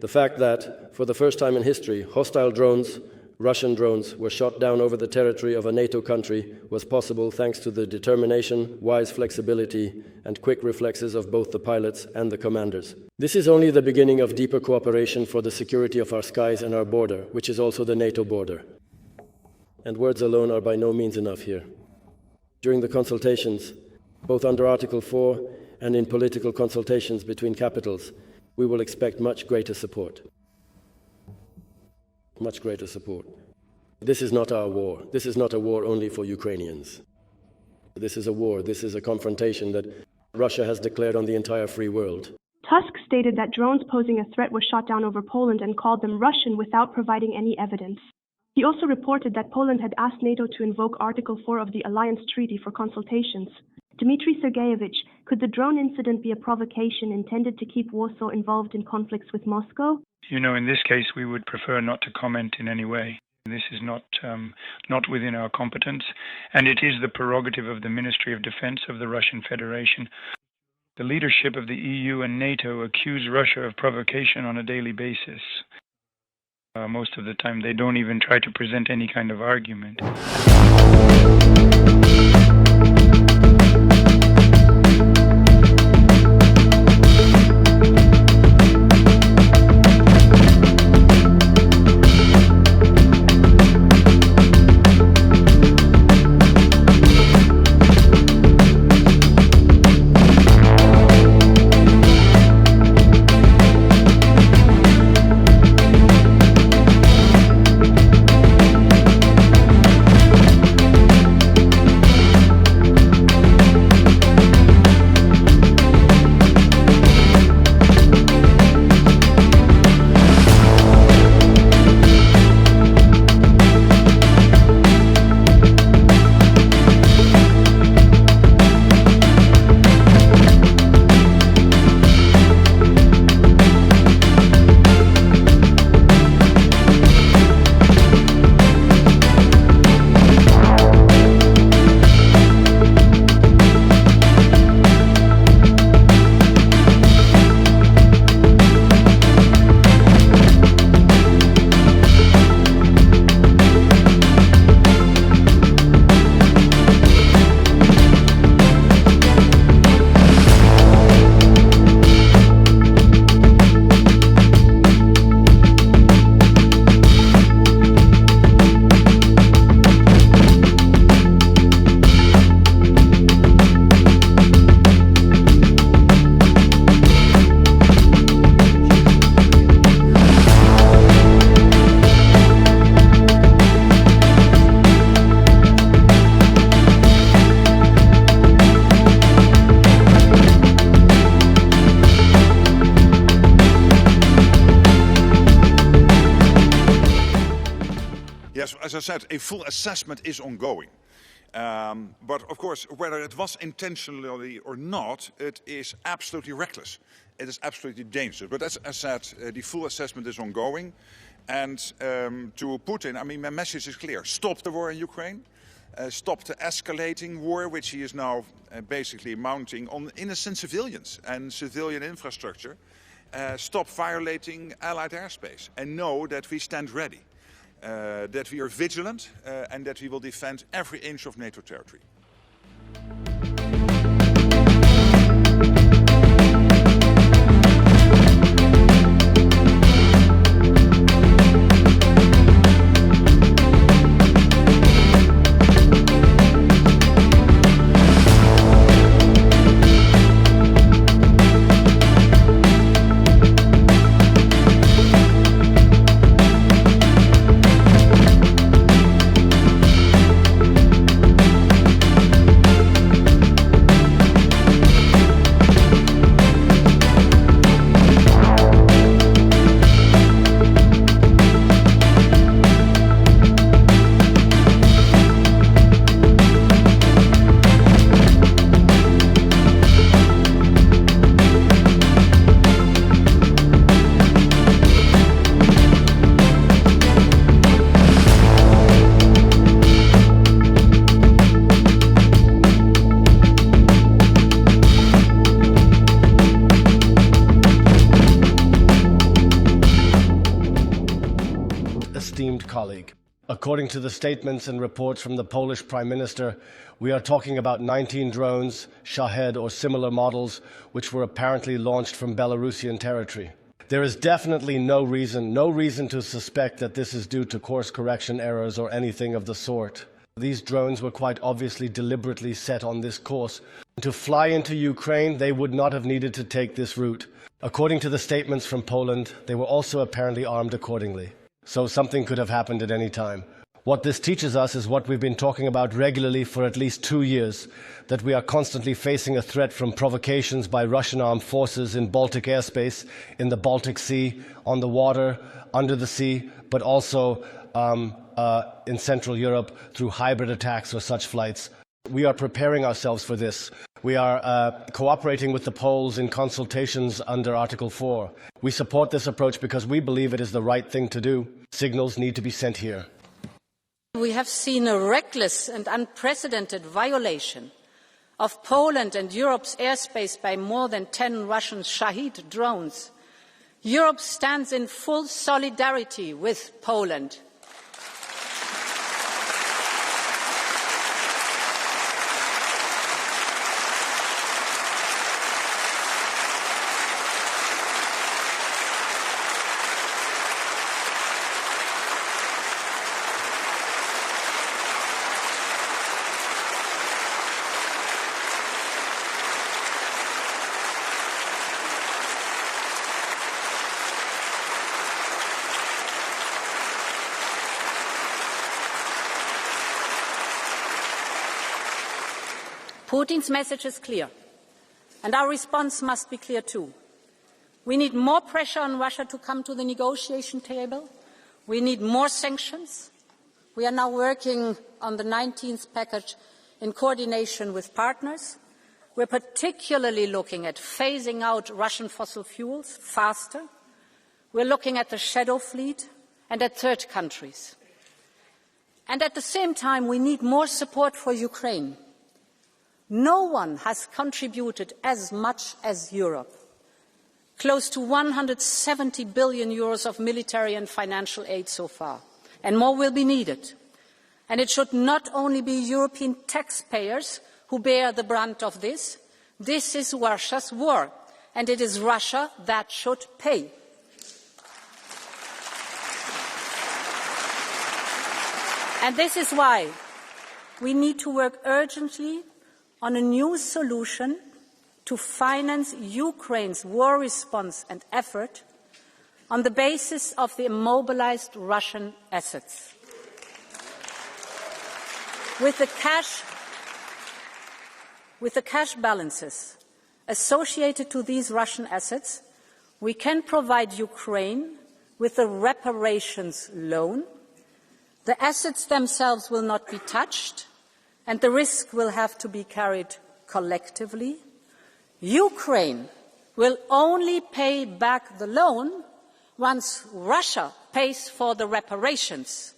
The fact that, for the first time in history, hostile drones, Russian drones, were shot down over the territory of a NATO country was possible thanks to the determination, wise flexibility, and quick reflexes of both the pilots and the commanders. This is only the beginning of deeper cooperation for the security of our skies and our border, which is also the NATO border. And words alone are by no means enough here. During the consultations, both under Article 4 and in political consultations between capitals, we will expect much greater support. Much greater support. This is not our war. This is not a war only for Ukrainians. This is a war. This is a confrontation that Russia has declared on the entire free world. Tusk stated that drones posing a threat were shot down over Poland and called them Russian without providing any evidence. He also reported that Poland had asked NATO to invoke Article 4 of the Alliance Treaty for consultations. Dmitry Sergeyevich, could the drone incident be a provocation intended to keep Warsaw involved in conflicts with Moscow? You know, in this case, we would prefer not to comment in any way. This is not within our competence, and it is the prerogative of the Ministry of Defense of the Russian Federation. The leadership of the EU and NATO accuse Russia of provocation on a daily basis. Most of the time, they don't even try to present any kind of argument. Yes, as I said, a full assessment is ongoing. But of course, whether it was intentionally or not, it is absolutely reckless. It is absolutely dangerous. But as I said, the full assessment is ongoing. And to Putin, I mean, my message is clear. Stop the war in Ukraine. Stop the escalating war, which he is now basically mounting on innocent civilians and civilian infrastructure. Stop violating Allied airspace. And know that we stand ready. That we are vigilant and that we will defend every inch of NATO territory. esteemed colleague. According to the statements and reports from the Polish Prime Minister, we are talking about 19 drones, Shahed or similar models, which were apparently launched from Belarusian territory. There is definitely no reason to suspect that this is due to course correction errors or anything of the sort. These drones were quite obviously deliberately set on this course. To fly into Ukraine, they would not have needed to take this route. According to the statements from Poland, they were also apparently armed accordingly. So something could have happened at any time. What this teaches us is what we've been talking about regularly for at least 2 years, that we are constantly facing a threat from provocations by Russian armed forces in Baltic airspace, in the Baltic Sea, on the water, under the sea, but also in Central Europe through hybrid attacks or such flights. We are preparing ourselves for this. We are cooperating with the Poles in consultations under Article 4. We support this approach because we believe it is the right thing to do. Signals need to be sent here. We have seen a reckless and unprecedented violation of Poland and Europe's airspace by more than 10 Russian Shahed drones. Europe stands in full solidarity with Poland. Putin's message is clear, and our response must be clear too. We need more pressure on Russia to come to the negotiation table. We need more sanctions. We are now working on the 19th package in coordination with partners. We're particularly looking at phasing out Russian fossil fuels faster. We're looking at the shadow fleet and at third countries. And at the same time, we need more support for Ukraine. No one has contributed as much as Europe. Close to 170 billion euros of military and financial aid so far, and more will be needed. And it should not only be European taxpayers who bear the brunt of this. This is Russia's war, and it is Russia that should pay. And this is why we need to work urgently on a new solution to finance Ukraine's war response and effort on the basis of the immobilized Russian assets. With the cash balances associated to these Russian assets, we can provide Ukraine with a reparations loan. The assets themselves will not be touched, and the risk will have to be carried collectively. Ukraine will only pay back the loan once Russia pays for the reparations.